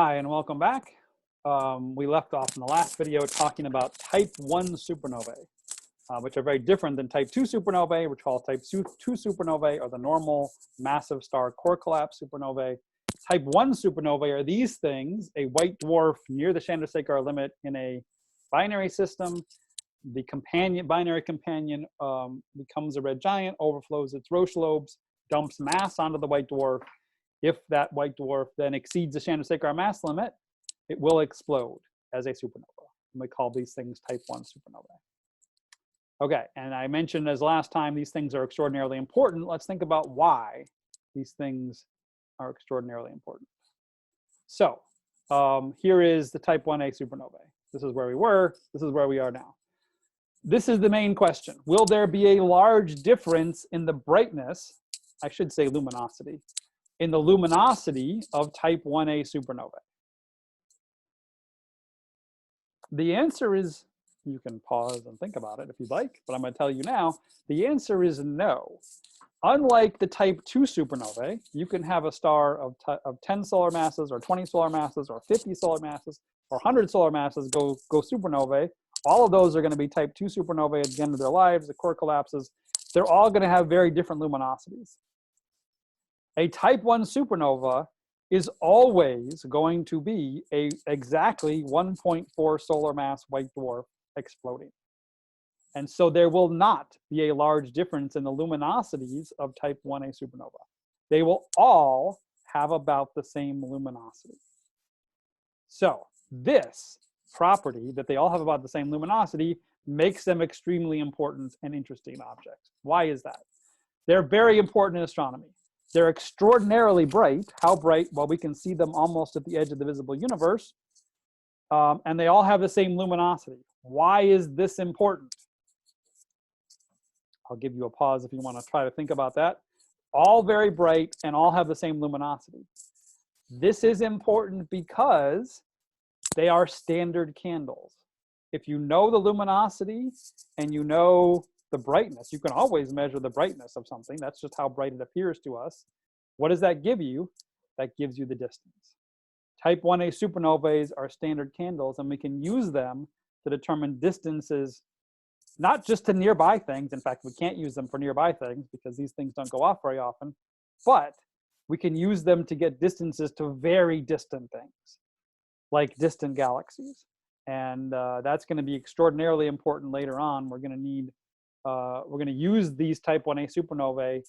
Hi, and welcome back. We left off in the last video talking about type 1 supernovae, which are very different than type 2 supernovae, which call type 2 supernovae, or the normal massive star core collapse supernovae. Type 1 supernovae are these things: a white dwarf near the Chandrasekhar limit in a binary system. The binary companion becomes a red giant, overflows its Roche lobes, dumps mass onto the white dwarf. If that white dwarf then exceeds the Chandrasekhar mass limit, it will explode as a supernova. And we call these things type 1 supernovae. Okay, and I mentioned as last time, these things are extraordinarily important. Let's think about why these things are extraordinarily important. So here is the type 1a supernovae. This is where we were, this is where we are now. This is the main question. Will there be a large difference in the brightness, I should say luminosity, in the luminosity of type 1a supernovae? The answer is, you can pause and think about it if you'd like, but I'm going to tell you now, the answer is no. Unlike the type 2 supernovae, you can have a star of 10 solar masses or 20 solar masses or 50 solar masses or 100 solar masses go supernovae. All of those are going to be type 2 supernovae at the end of their lives. The core collapses. They're all going to have very different luminosities. A type 1 supernova is always going to be a exactly 1.4 solar mass white dwarf exploding. And so there will not be a large difference in the luminosities of type 1a supernova. They will all have about the same luminosity. So this property, that they all have about the same luminosity, makes them extremely important and interesting objects. Why is that? They're very important in astronomy. They're extraordinarily bright. How bright? Well, we can see them almost at the edge of the visible universe. And they all have the same luminosity. Why is this important? I'll give you a pause if you want to try to think about that. All very bright and all have the same luminosity. This is important because they are standard candles. If you know the luminosity and you know the brightness, you can always measure the brightness of something. That's just how bright it appears to us. What does that give you? That gives you the distance. Type 1a supernovae are standard candles, and we can use them to determine distances, not just to nearby things. In fact, we can't use them for nearby things because these things don't go off very often, but we can use them to get distances to very distant things, like distant galaxies. And that's going to be extraordinarily important later on. We're going to use these type 1a supernovae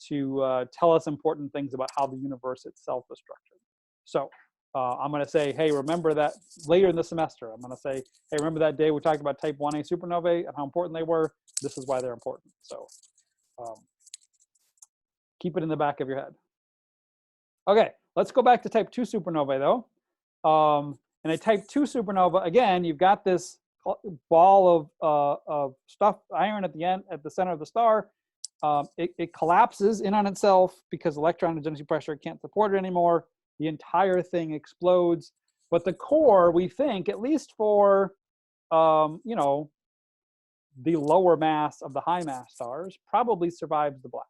to tell us important things about how the universe itself is structured. So I'm going to say, hey, remember that later in the semester. I'm going to say, hey, remember that day we talked about type 1a supernovae and how important they were? This is why they're important. So keep it in the back of your head. Okay, let's go back to type 2 supernovae, though. In a type 2 supernova, again, you've got this ball of stuff, iron at the end, at the center of the star. It collapses in on itself because electron and density pressure can't support it anymore. The entire thing explodes. But the core, we think, at least for you know, the lower mass of the high mass stars, probably survives the blast.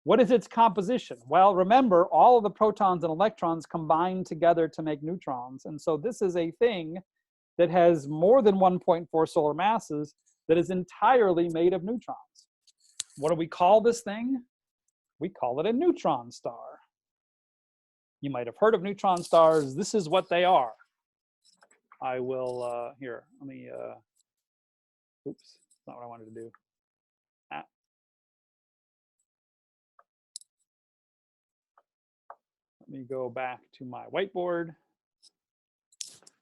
What is its composition? Well, remember, all of the protons and electrons combine together to make neutrons. And so this is a thing that has more than 1.4 solar masses that is entirely made of neutrons. What do we call this thing? We call it a neutron star. You might have heard of neutron stars. This is what they are. I will, here, let me, oops, that's not what I wanted to do. Let me go back to my whiteboard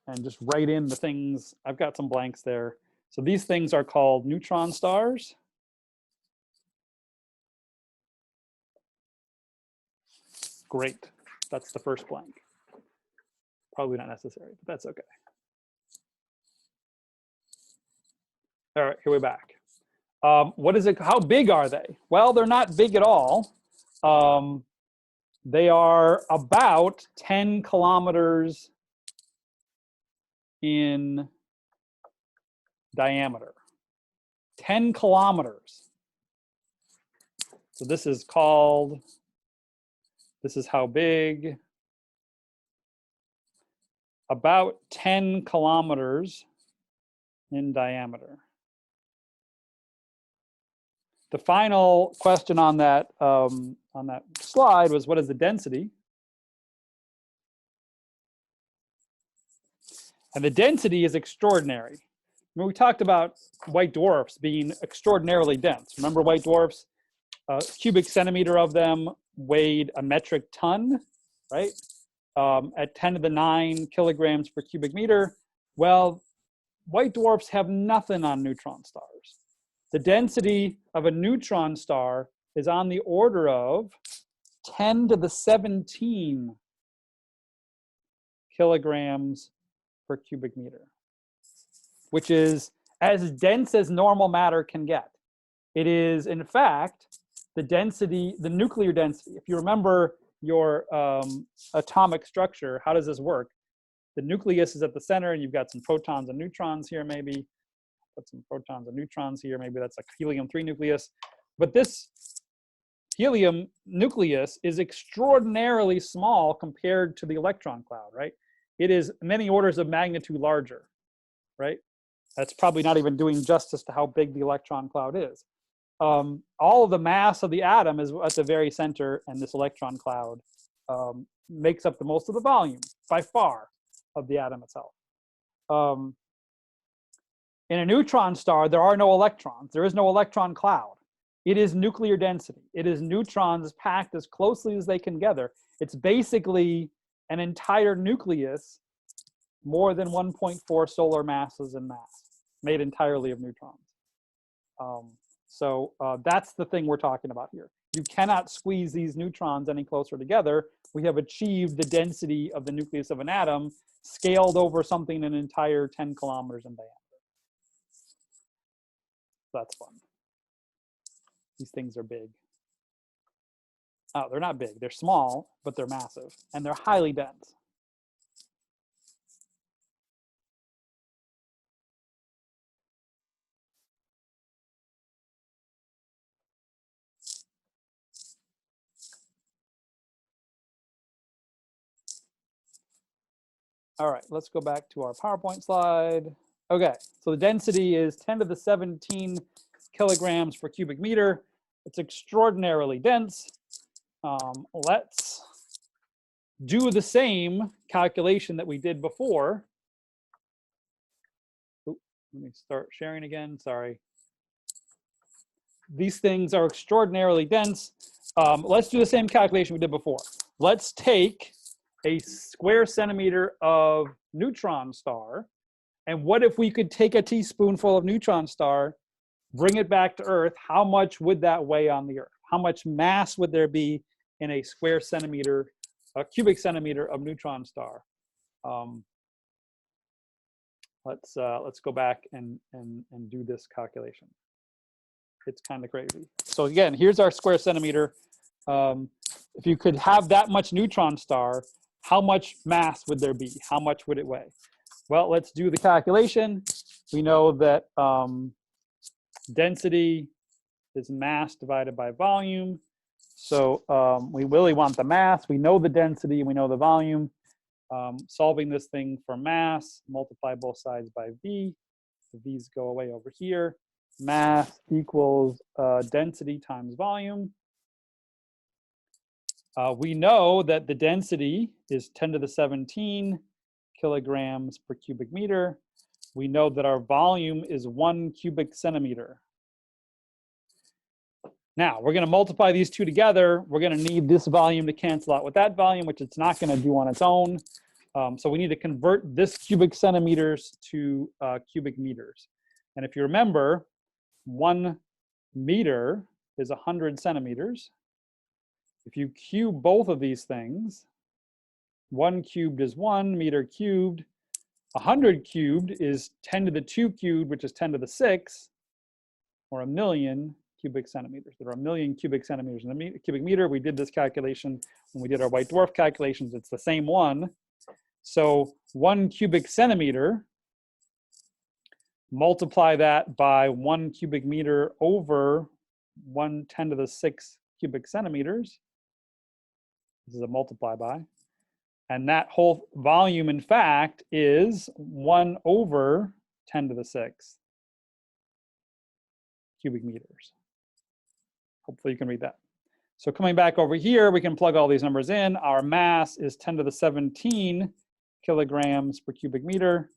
and just write in the things. I've got some blanks there. So these things are called neutron stars. Great. That's the first blank. Probably not necessary, but that's okay. All right, here we're back. What is it? How big are they? Well, they're not big at all. They are about 10 kilometers in diameter. 10 kilometers. So this is called, this is how big about 10 kilometers in diameter. The final question on that slide was, what is the density? And the density is extraordinary. When we talked about white dwarfs being extraordinarily dense, remember white dwarfs, cubic centimeter of them weighed a metric ton, right? At 10 to the 9 kilograms per cubic meter. Well, white dwarfs have nothing on neutron stars. The density of a neutron star is on the order of 10 to the 17 kilograms per cubic meter, which is as dense as normal matter can get. It is, in fact, the density, the nuclear density. If you remember your atomic structure, how does this work? The nucleus is at the center, and you've got some protons and neutrons here, maybe. Put some protons and neutrons here. Maybe that's a helium-3 nucleus. But this helium nucleus is extraordinarily small compared to the electron cloud, right? It is many orders of magnitude larger, right? That's probably not even doing justice to how big the electron cloud is. All of the mass of the atom is at the very center, and this electron cloud makes up the most of the volume, by far, of the atom itself. In a neutron star, there are no electrons. There is no electron cloud. It is nuclear density. It is neutrons packed as closely as they can gather. It's basically an entire nucleus, more than 1.4 solar masses in mass, made entirely of neutrons. So that's the thing we're talking about here. You cannot squeeze these neutrons any closer together. We have achieved the density of the nucleus of an atom scaled over something an entire 10 kilometers in diameter. That's fun. These things are big. Oh, they're not big. They're small, but they're massive, and they're highly dense. All right, let's go back to our PowerPoint slide. Okay, so the density is 10 to the 17 kilograms per cubic meter. It's extraordinarily dense. Let's do the same calculation that we did before. Oops, let me start sharing again, sorry. These things are extraordinarily dense. Let's do the same calculation we did before. Let's take a square centimeter of neutron star, and what if we could take a teaspoonful of neutron star, bring it back to Earth? How much would that weigh on the Earth? How much mass would there be in a square centimeter, a cubic centimeter of neutron star? Let's go back and do this calculation. It's kind of crazy. So again, here's our square centimeter. If you could have that much neutron star, how much mass would there be? How much would it weigh? Well, let's do the calculation. We know that density is mass divided by volume. So we really want the mass. We know the density and we know the volume. Solving this thing for mass, multiply both sides by V. The V's go away over here. Mass equals density times volume. We know that the density is 10 to the 17 kilograms per cubic meter. We know that our volume is 1 cubic centimeter. Now, we're going to multiply these two together. We're going to need this volume to cancel out with that volume, which it's not going to do on its own. So we need to convert this cubic centimeters to cubic meters. And if you remember, 1 meter is 100 centimeters. If you cube both of these things, 1 cubed is 1 meter cubed. 100 cubed is 10 to the 2 cubed, which is 10 to the 6, or 1,000,000 cubic centimeters. There are 1,000,000 cubic centimeters in a cubic meter. We did this calculation when we did our white dwarf calculations. It's the same one. So 1 cubic centimeter, multiply that by 1 cubic meter over 1/10 to the 6 cubic centimeters. This is a multiply by. And that whole volume, in fact, is 1 over 10 to the 6th cubic meters. Hopefully you can read that. So coming back over here, we can plug all these numbers in. Our mass is 10 to the 17 kilograms per cubic meter.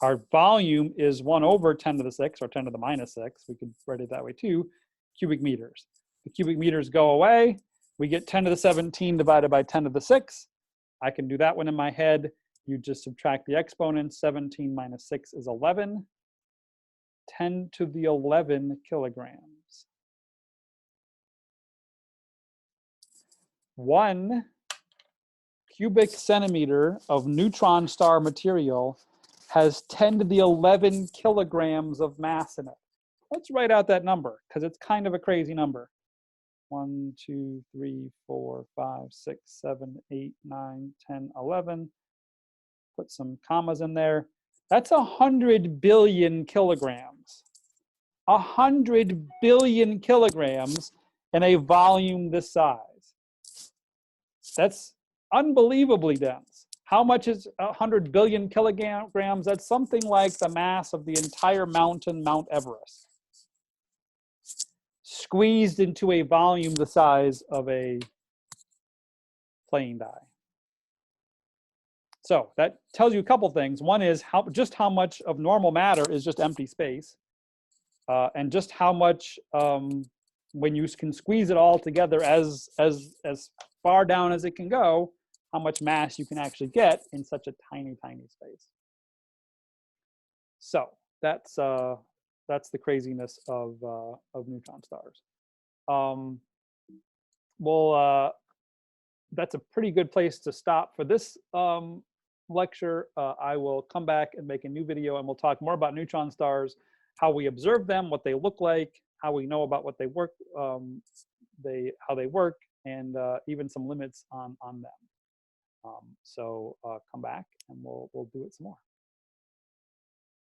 Our volume is 1 over 10 to the 6, or 10 to the minus 6. We could write it that way too, cubic meters. The cubic meters go away. We get 10 to the 17 divided by 10 to the 6. I can do that one in my head. You just subtract the exponents. 17 minus 6 is 11. 10 to the 11 kilograms. 1 cubic centimeter of neutron star material has 10 to the 11 kilograms of mass in it. Let's write out that number, because it's kind of a crazy number. 1, 2, 3, 4, 5, 6, 7, 8, 9, 10, 11. Put some commas in there. That's 100 billion kilograms. 100 billion kilograms in a volume this size. That's unbelievably dense. How much is 100 billion kilograms? That's something like the mass of the entire mountain, Mount Everest, squeezed into a volume the size of a playing die. So that tells you a couple things. One is just how much of normal matter is just empty space, and just how much, when you can squeeze it all together as far down as it can go, how much mass you can actually get in such a tiny, tiny space. So that's the craziness of neutron stars. That's a pretty good place to stop for this lecture. I will come back and make a new video, and we'll talk more about neutron stars, how we observe them, what they look like, how we know about what they work, how they work, and even some limits on them. So come back and we'll do it some more.